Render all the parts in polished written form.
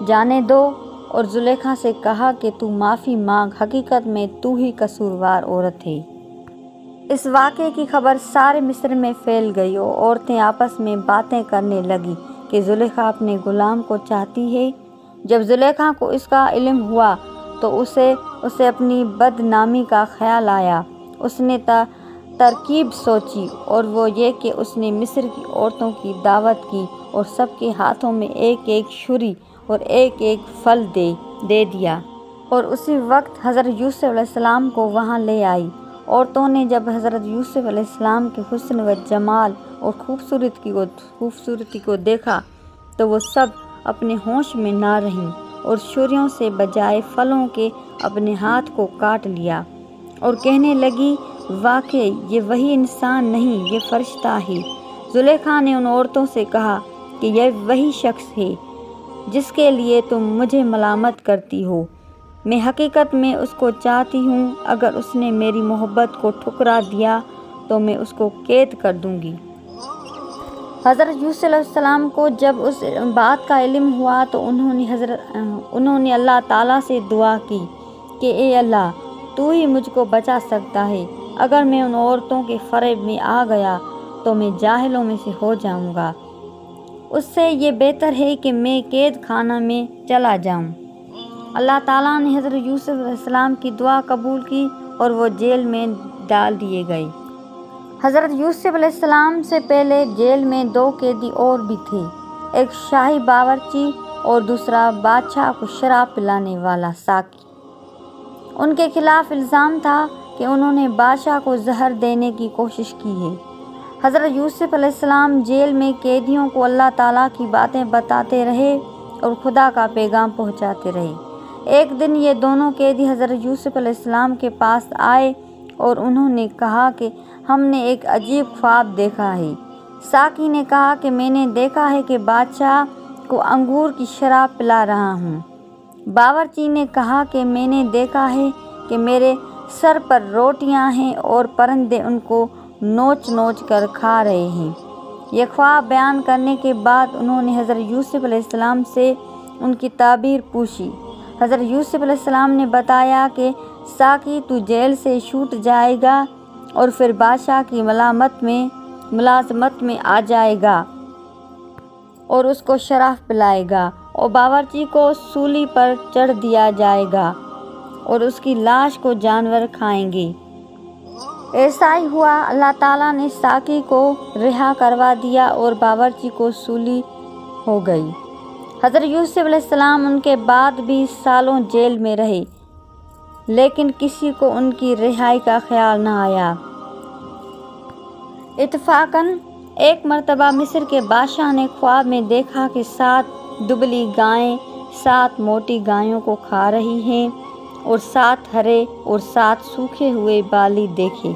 جانے دو اور زلیخا سے کہا کہ تو معافی مانگ، حقیقت میں تو ہی قصوروار عورت ہے۔ اس واقعے کی خبر سارے مصر میں پھیل گئی اور عورتیں آپس میں باتیں کرنے لگیں کہ زلیخا اپنے غلام کو چاہتی ہے۔ جب زلیخا کو اس کا علم ہوا تو اسے اپنی بدنامی کا خیال آیا۔ اس نے ترکیب سوچی اور وہ یہ کہ اس نے مصر کی عورتوں کی دعوت کی اور سب کے ہاتھوں میں ایک ایک چھری اور ایک ایک پھل دے دیا، اور اسی وقت حضرت یوسف علیہ السلام کو وہاں لے آئی۔ عورتوں نے جب حضرت یوسف علیہ السلام کے حسن و جمال اور خوبصورتی کو دیکھا تو وہ سب اپنے ہوش میں نہ رہیں اور چھریوں سے بجائے پھلوں کے اپنے ہاتھ کو کاٹ لیا اور کہنے لگی، واقعی یہ وہی انسان نہیں، یہ فرشتہ ہے۔ زلیخا نے ان عورتوں سے کہا کہ یہ وہی شخص ہے جس کے لیے تم مجھے ملامت کرتی ہو۔ میں حقیقت میں اس کو چاہتی ہوں، اگر اس نے میری محبت کو ٹھکرا دیا تو میں اس کو قید کر دوں گی۔ حضرت یوسف علیہ السلام کو جب اس بات کا علم ہوا تو انہوں نے اللہ تعالیٰ سے دعا کی کہ اے اللہ، تو ہی مجھ کو بچا سکتا ہے۔ اگر میں ان عورتوں کے فریب میں آ گیا تو میں جاہلوں میں سے ہو جاؤں گا، اس سے یہ بہتر ہے کہ میں قید خانہ میں چلا جاؤں۔ اللہ تعالیٰ نے حضرت یوسف علیہ السلام کی دعا قبول کی اور وہ جیل میں ڈال دیے گئے۔ حضرت یوسف علیہ السلام سے پہلے جیل میں 2 قیدی اور بھی تھے، ایک شاہی باورچی اور دوسرا بادشاہ کو شراب پلانے والا ساقی۔ ان کے خلاف الزام تھا کہ انہوں نے بادشاہ کو زہر دینے کی کوشش کی ہے۔ حضرت یوسف علیہ السلام جیل میں قیدیوں کو اللہ تعالیٰ کی باتیں بتاتے رہے اور خدا کا پیغام پہنچاتے رہے۔ ایک دن یہ دونوں قیدی حضرت یوسف علیہ السلام کے پاس آئے اور انہوں نے کہا کہ ہم نے ایک عجیب خواب دیکھا ہے۔ ساقی نے کہا کہ میں نے دیکھا ہے کہ بادشاہ کو انگور کی شراب پلا رہا ہوں۔ باورچی نے کہا کہ میں نے دیکھا ہے کہ میرے سر پر روٹیاں ہیں اور پرندے ان کو نوچ نوچ کر کھا رہے ہیں۔ یہ خواب بیان کرنے کے بعد انہوں نے حضرت یوسف علیہ السلام سے ان کی تعبیر پوچھی۔ حضرت یوسف علیہ السلام نے بتایا کہ ساقی تو جیل سے چھوٹ جائے گا اور پھر بادشاہ کی ملازمت میں آ جائے گا اور اس کو شراب پلائے گا، اور باورچی کو سولی پر چڑھ دیا جائے گا اور اس کی لاش کو جانور کھائیں گے۔ ایسا ہی ہوا، اللہ تعالیٰ نے ساقی کو رہا کروا دیا اور باورچی کو سولی ہو گئی۔ حضرت یوسف علیہ السلام ان کے بعد بھی سالوں جیل میں رہے، لیکن کسی کو ان کی رہائی کا خیال نہ آیا۔ اتفاقاً ایک مرتبہ مصر کے بادشاہ نے خواب میں دیکھا کہ 7 دبلی گائیں 7 موٹی گایوں کو کھا رہی ہیں اور 7 ہرے اور 7 سوکھے ہوئے بالی دیکھے۔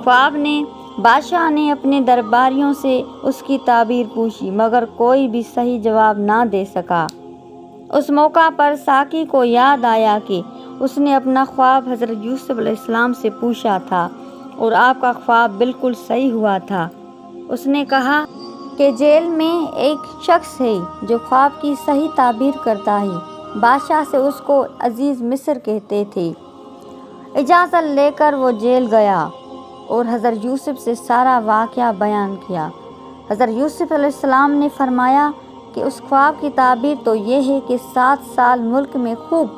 خواب نے بادشاہ نے اپنے درباریوں سے اس کی تعبیر پوچھی، مگر کوئی بھی صحیح جواب نہ دے سکا۔ اس موقع پر ساقی کو یاد آیا کہ اس نے اپنا خواب حضرت یوسف علیہ السلام سے پوچھا تھا اور آپ کا خواب بالکل صحیح ہوا تھا۔ اس نے کہا کہ جیل میں ایک شخص ہے جو خواب کی صحیح تعبیر کرتا ہے۔ بادشاہ سے اس کو عزیز مصر کہتے تھے۔ اجازت لے کر وہ جیل گیا اور حضرت یوسف سے سارا واقعہ بیان کیا۔ حضرت یوسف علیہ السلام نے فرمایا کہ اس خواب کی تعبیر تو یہ ہے کہ 7 سال ملک میں خوب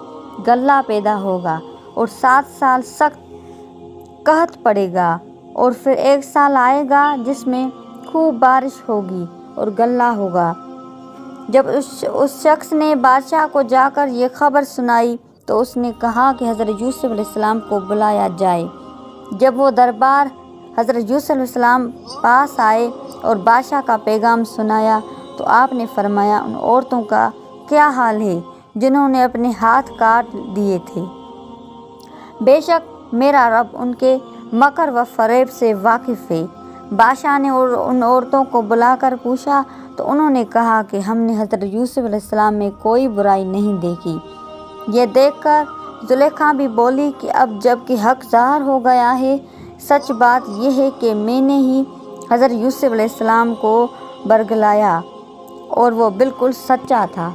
غلہ پیدا ہوگا اور 7 سال سخت قحط پڑے گا، اور پھر 1 سال آئے گا جس میں خوب بارش ہوگی اور غلہ ہوگا۔ جب اس شخص نے بادشاہ کو جا کر یہ خبر سنائی تو اس نے کہا کہ حضرت یوسف علیہ السلام کو بلایا جائے۔ جب وہ دربار حضرت یوسف علیہ السلام پاس آئے اور بادشاہ کا پیغام سنایا تو آپ نے فرمایا، ان عورتوں کا کیا حال ہے جنہوں نے اپنے ہاتھ کاٹ دیے تھے؟ بے شک میرا رب ان کے مکر و فریب سے واقف ہے۔ بادشاہ نے ان عورتوں کو بلا کر پوچھا تو انہوں نے کہا کہ ہم نے حضرت یوسف علیہ السلام میں کوئی برائی نہیں دیکھی۔ یہ دیکھ کر زلیخا بھی بولی کہ اب جب کہ حق ظاہر ہو گیا ہے، سچ بات یہ ہے کہ میں نے ہی حضرت یوسف علیہ السلام کو برگلایا اور وہ بالکل سچا تھا۔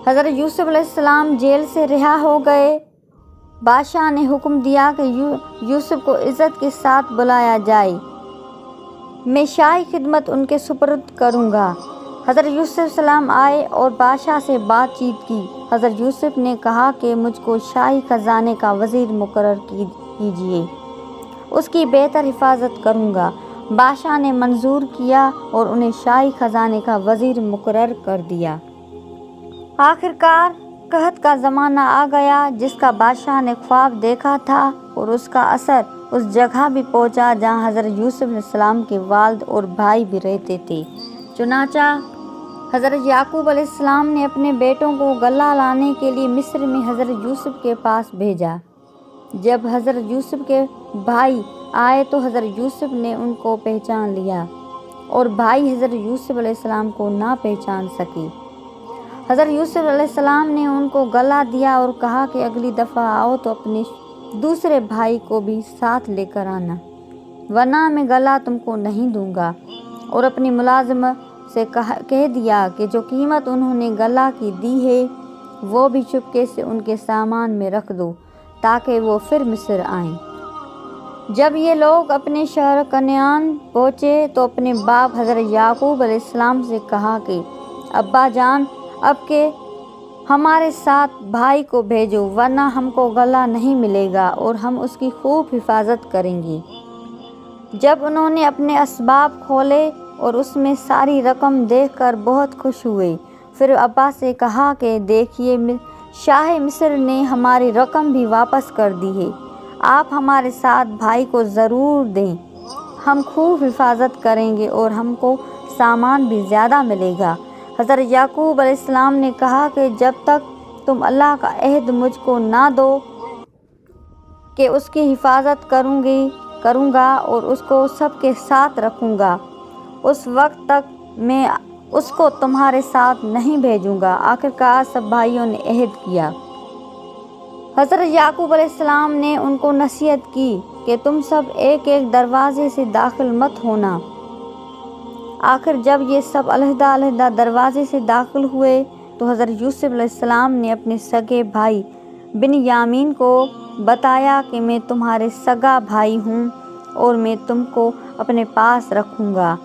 حضرت یوسف علیہ السلام جیل سے رہا ہو گئے۔ بادشاہ نے حکم دیا کہ یوسف کو عزت کے ساتھ بلایا جائے، میں شاہی خدمت ان کے سپرد کروں گا۔ حضرت یوسف علیہ السلام آئے اور بادشاہ سے بات چیت کی۔ حضرت یوسف نے کہا کہ مجھ کو شاہی خزانے کا وزیر مقرر کیجیے، اس کی بہتر حفاظت کروں گا۔ بادشاہ نے منظور کیا اور انہیں شاہی خزانے کا وزیر مقرر کر دیا۔ آخرکار قحط کا زمانہ آ گیا جس کا بادشاہ نے خواب دیکھا تھا، اور اس کا اثر اس جگہ بھی پہنچا جہاں حضرت یوسف علیہ السلام کے والد اور بھائی بھی رہتے تھے۔ چنانچہ حضرت یعقوب علیہ السلام نے اپنے بیٹوں کو غلہ لانے کے لیے مصر میں حضرت یوسف کے پاس بھیجا۔ جب حضرت یوسف کے بھائی آئے تو حضرت یوسف نے ان کو پہچان لیا، اور بھائی حضرت یوسف علیہ السلام کو نہ پہچان سکے۔ حضرت یوسف علیہ السلام نے ان کو غلہ دیا اور کہا کہ اگلی دفعہ آؤ تو اپنے دوسرے بھائی کو بھی ساتھ لے کر آنا، ورنہ میں غلہ تم کو نہیں دوں گا۔ اور اپنی ملازم سے کہہ دیا کہ جو قیمت انہوں نے غلہ کی دی ہے وہ بھی چپکے سے ان کے سامان میں رکھ دو تاکہ وہ پھر مصر آئیں۔ جب یہ لوگ اپنے شہر کنعان پہنچے تو اپنے باپ حضرت یعقوب علیہ السلام سے کہا کہ ابا جان، اب کہ ہمارے ساتھ بھائی کو بھیجو، ورنہ ہم کو غلہ نہیں ملے گا اور ہم اس کی خوب حفاظت کریں گے۔ جب انہوں نے اپنے اسباب کھولے اور اس میں ساری رقم دیکھ کر بہت خوش ہوئے، پھر ابا سے کہا کہ دیکھیے، شاہ مصر نے ہماری رقم بھی واپس کر دی ہے، آپ ہمارے ساتھ بھائی کو ضرور دیں، ہم خوب حفاظت کریں گے اور ہم کو سامان بھی زیادہ ملے گا۔ حضرت یعقوب علیہ السلام نے کہا کہ جب تک تم اللہ کا عہد مجھ کو نہ دو کہ اس کی حفاظت کروں گا اور اس کو سب کے ساتھ رکھوں گا، اس وقت تک میں اس کو تمہارے ساتھ نہیں بھیجوں گا۔ آخرکار سب بھائیوں نے عہد کیا۔ حضرت یعقوب علیہ السلام نے ان کو نصیحت کی کہ تم سب ایک ایک دروازے سے داخل مت ہونا۔ آخر جب یہ سب علیحدہ علیحدہ دروازے سے داخل ہوئے تو حضرت یوسف علیہ السلام نے اپنے سگے بھائی بنیامین کو بتایا کہ میں تمہارے سگا بھائی ہوں اور میں تم کو اپنے پاس رکھوں گا۔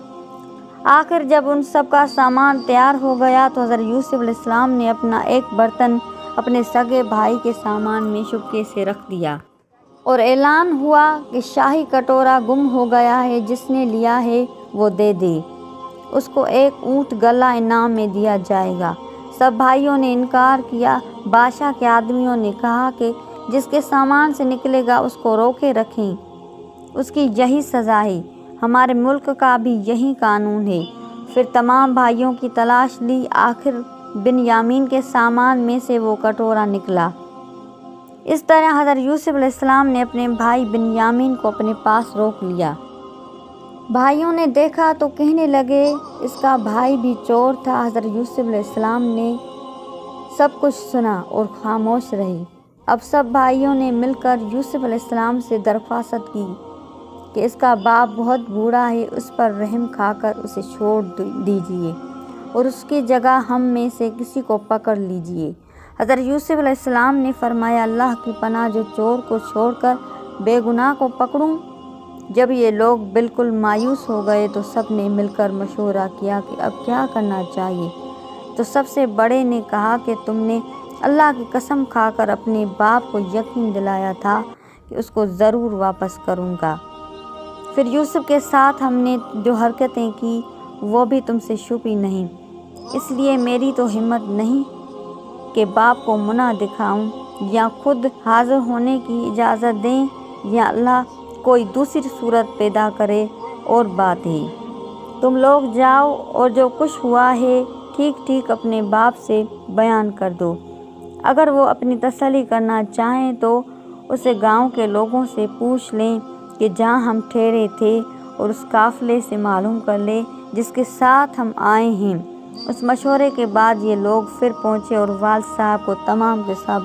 آخر جب ان سب کا سامان تیار ہو گیا تو حضرت یوسف علیہ السلام نے اپنا ایک برتن اپنے سگے بھائی کے سامان میں چپکے سے رکھ دیا، اور اعلان ہوا کہ شاہی کٹورا گم ہو گیا ہے، جس نے لیا ہے وہ دے دے، اس کو ایک اونٹ غلہ انعام میں دیا جائے گا۔ سب بھائیوں نے انکار کیا۔ بادشاہ کے آدمیوں نے کہا کہ جس کے سامان سے نکلے گا اس کو روکے رکھیں، اس کی یہی سزا ہے، ہمارے ملک کا بھی یہی قانون ہے۔ پھر تمام بھائیوں کی تلاش لی، آخر بنیامین کے سامان میں سے وہ کٹورا نکلا۔ اس طرح حضرت یوسف علیہ السلام نے اپنے بھائی بنیامین کو اپنے پاس روک لیا۔ بھائیوں نے دیکھا تو کہنے لگے اس کا بھائی بھی چور تھا۔ حضرت یوسف علیہ السلام نے سب کچھ سنا اور خاموش رہے۔ اب سب بھائیوں نے مل کر یوسف علیہ السلام سے درخواست کی کہ اس کا باپ بہت بوڑھا ہے، اس پر رحم کھا کر اسے چھوڑ دیجیے اور اس کی جگہ ہم میں سے کسی کو پکڑ لیجیے۔ حضرت یوسف علیہ السلام نے فرمایا، اللہ کی پناہ، جو چور کو چھوڑ کر بے گناہ کو پکڑوں۔ جب یہ لوگ بالکل مایوس ہو گئے تو سب نے مل کر مشورہ کیا کہ اب کیا کرنا چاہیے۔ تو سب سے بڑے نے کہا کہ تم نے اللہ کی قسم کھا کر اپنے باپ کو یقین دلایا تھا کہ اس کو ضرور واپس کروں گا، پھر یوسف کے ساتھ ہم نے جو حرکتیں کی وہ بھی تم سے چھپی نہیں، اس لیے میری تو ہمت نہیں کہ باپ کو منع دکھاؤں، یا خود حاضر ہونے کی اجازت دیں یا اللہ کوئی دوسری صورت پیدا کرے، اور بات ہے تم لوگ جاؤ اور جو کچھ ہوا ہے ٹھیک ٹھیک اپنے باپ سے بیان کر دو۔ اگر وہ اپنی تسلی کرنا چاہیں تو اسے گاؤں کے لوگوں سے پوچھ لیں کہ جہاں ہم ٹھہرے تھے، اور اس قافلے سے معلوم کر لیں جس کے ساتھ ہم آئے ہیں۔ اس مشورے کے بعد یہ لوگ پھر پہنچے اور والد صاحب کو تمام کے سب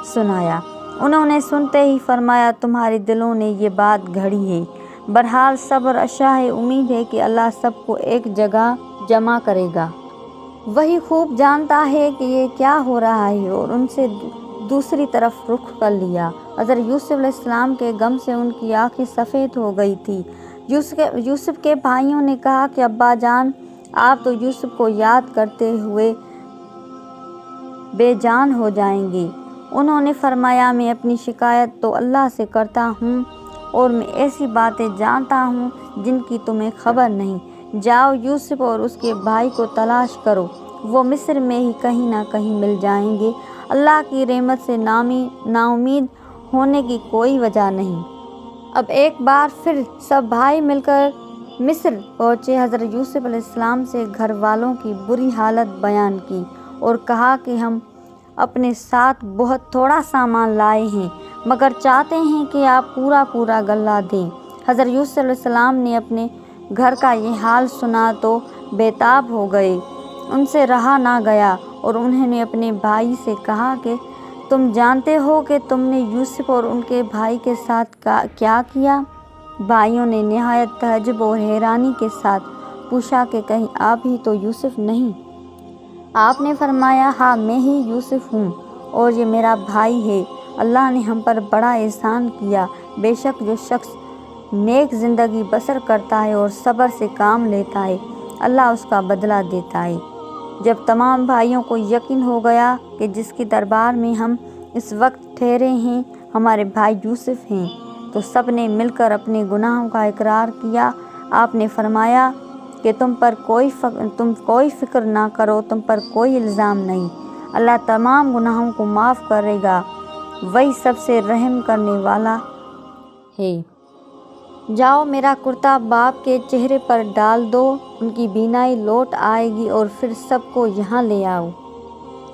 سنایا۔ انہوں نے سنتے ہی فرمایا، تمہارے دلوں نے یہ بات گھڑی ہے، بہرحال صبر اچھا ہے، امید ہے کہ اللہ سب کو ایک جگہ جمع کرے گا۔ وہی خوب جانتا ہے کہ یہ کیا ہو رہا ہے، اور ان سے دوسری طرف رخ کر لیا۔ حضرت یوسف علیہ السلام کے غم سے ان کی آنکھیں سفید ہو گئی تھی۔ یوسف کے بھائیوں نے کہا کہ ابا جان، آپ تو یوسف کو یاد کرتے ہوئے بے جان ہو جائیں گے۔ انہوں نے فرمایا، میں اپنی شکایت تو اللہ سے کرتا ہوں، اور میں ایسی باتیں جانتا ہوں جن کی تمہیں خبر نہیں۔ جاؤ، یوسف اور اس کے بھائی کو تلاش کرو، وہ مصر میں ہی کہیں نہ کہیں مل جائیں گے۔ اللہ کی رحمت سے نا امید ہونے کی کوئی وجہ نہیں۔ اب ایک بار پھر سب بھائی مل کر مصر پہنچے۔ حضرت یوسف علیہ السلام سے گھر والوں کی بری حالت بیان کی اور کہا کہ ہم اپنے ساتھ بہت تھوڑا سامان لائے ہیں، مگر چاہتے ہیں کہ آپ پورا غلہ دیں۔ حضرت یوسف علیہ السلام نے اپنے گھر کا یہ حال سنا تو بے تاب ہو گئے، ان سے رہا نہ گیا، اور انہوں نے اپنے بھائی سے کہا کہ تم جانتے ہو کہ تم نے یوسف اور ان کے بھائی کے ساتھ کیا کیا؟ بھائیوں نے نہایت تعجب اور حیرانی کے ساتھ پوچھا کہ کہیں آپ ہی تو یوسف نہیں؟ آپ نے فرمایا، ہاں میں ہی یوسف ہوں، اور یہ میرا بھائی ہے۔ اللہ نے ہم پر بڑا احسان کیا۔ بے شک جو شخص نیک زندگی بسر کرتا ہے اور صبر سے کام لیتا ہے، اللہ اس کا بدلہ دیتا ہے۔ جب تمام بھائیوں کو یقین ہو گیا کہ جس کے دربار میں ہم اس وقت ٹھہرے ہیں ہمارے بھائی یوسف ہیں، تو سب نے مل کر اپنے گناہوں کا اقرار کیا۔ آپ نے فرمایا کہ تم کوئی فکر نہ کرو، تم پر کوئی الزام نہیں، اللہ تمام گناہوں کو معاف کرے گا، وہی سب سے رحم کرنے والا ہے۔ جاؤ، میرا کرتا باپ کے چہرے پر ڈال دو، ان کی بینائی لوٹ آئے گی، اور پھر سب کو یہاں لے آؤ۔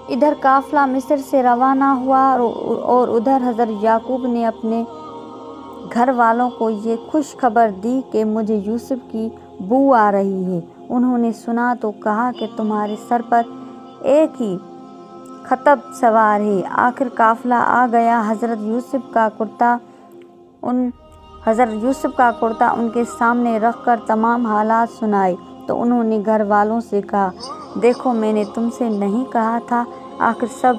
ادھر قافلہ مصر سے روانہ ہوا، اور ادھر حضرت یعقوب نے اپنے گھر والوں کو یہ خوش خبر دی کہ مجھے یوسف کی بو آ رہی ہے۔ انہوں نے سنا تو کہا کہ تمہارے سر پر ایک ہی خطب سوار ہے۔ آخر قافلہ آ گیا۔ حضرت یوسف کا کرتا ان کے سامنے رکھ کر تمام حالات سنائے تو انہوں نے گھر والوں سے کہا، دیکھو میں نے تم سے نہیں کہا تھا؟ آخر سب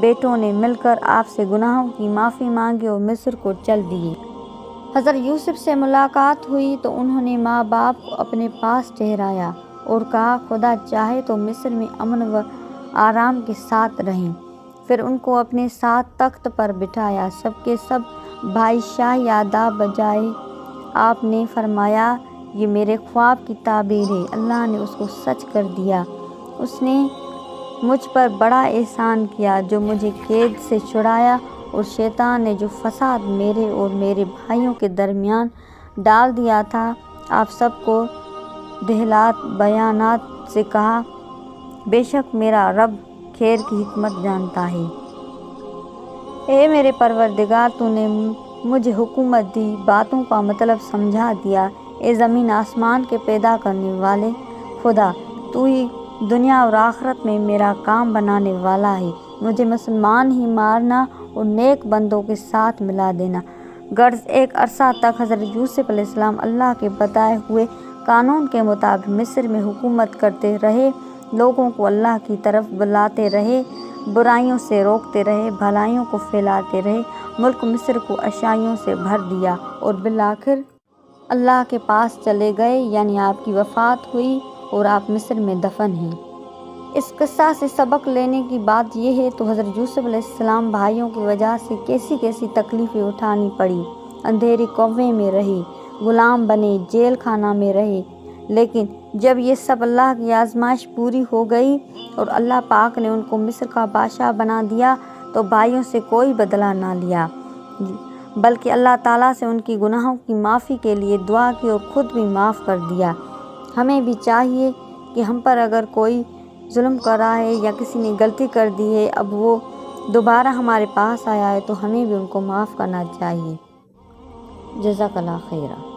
بیٹوں نے مل کر آپ سے گناہوں کی معافی مانگی اور مصر کو چل دیے۔ حضرت یوسف سے ملاقات ہوئی تو انہوں نے ماں باپ کو اپنے پاس ٹھہرایا اور کہا، خدا چاہے تو مصر میں امن و آرام کے ساتھ رہیں۔ پھر ان کو اپنے ساتھ تخت پر بٹھایا، سب کے سب بھائی شاہی آداب بجائے۔ آپ نے فرمایا، یہ میرے خواب کی تعبیر ہے، اللہ نے اس کو سچ کر دیا۔ اس نے مجھ پر بڑا احسان کیا جو مجھے قید سے چھڑایا، اور شیطان نے جو فساد میرے اور میرے بھائیوں کے درمیان ڈال دیا تھا۔ آپ سب کو دہلات بیانات سے کہا، بے شک میرا رب خیر کی حکمت جانتا ہے۔ اے میرے پروردگار، تو نے مجھے حکمت دی، باتوں کا مطلب سمجھا دیا۔ اے زمین آسمان کے پیدا کرنے والے خدا، تو ہی دنیا اور آخرت میں میرا کام بنانے والا ہے۔ مجھے مسلمان ہی مارنا اور نیک بندوں کے ساتھ ملا دینا۔ غرض ایک عرصہ تک حضرت یوسف علیہ السلام اللہ کے بتائے ہوئے قانون کے مطابق مصر میں حکومت کرتے رہے، لوگوں کو اللہ کی طرف بلاتے رہے، برائیوں سے روکتے رہے، بھلائیوں کو پھیلاتے رہے، ملک مصر کو اشیائوں سے بھر دیا، اور بالآخر اللہ کے پاس چلے گئے، یعنی آپ کی وفات ہوئی اور آپ مصر میں دفن ہیں۔ اس قصہ سے سبق لینے کی بات یہ ہے تو حضرت یوسف علیہ السلام بھائیوں کی وجہ سے کیسی تکلیفیں اٹھانی پڑی، اندھیری کنویں میں رہے، غلام بنے، جیل خانہ میں رہے، لیکن جب یہ سب اللہ کی آزمائش پوری ہو گئی اور اللہ پاک نے ان کو مصر کا بادشاہ بنا دیا تو بھائیوں سے کوئی بدلہ نہ لیا، بلکہ اللہ تعالیٰ سے ان کی گناہوں کی معافی کے لیے دعا کی اور خود بھی معاف کر دیا۔ ہمیں بھی چاہیے کہ ہم پر اگر کوئی ظلم کر رہا ہے یا کسی نے غلطی کر دی ہے، اب وہ دوبارہ ہمارے پاس آیا ہے تو ہمیں بھی ان کو معاف کرنا چاہیے۔ جزاک اللہ خیرہ۔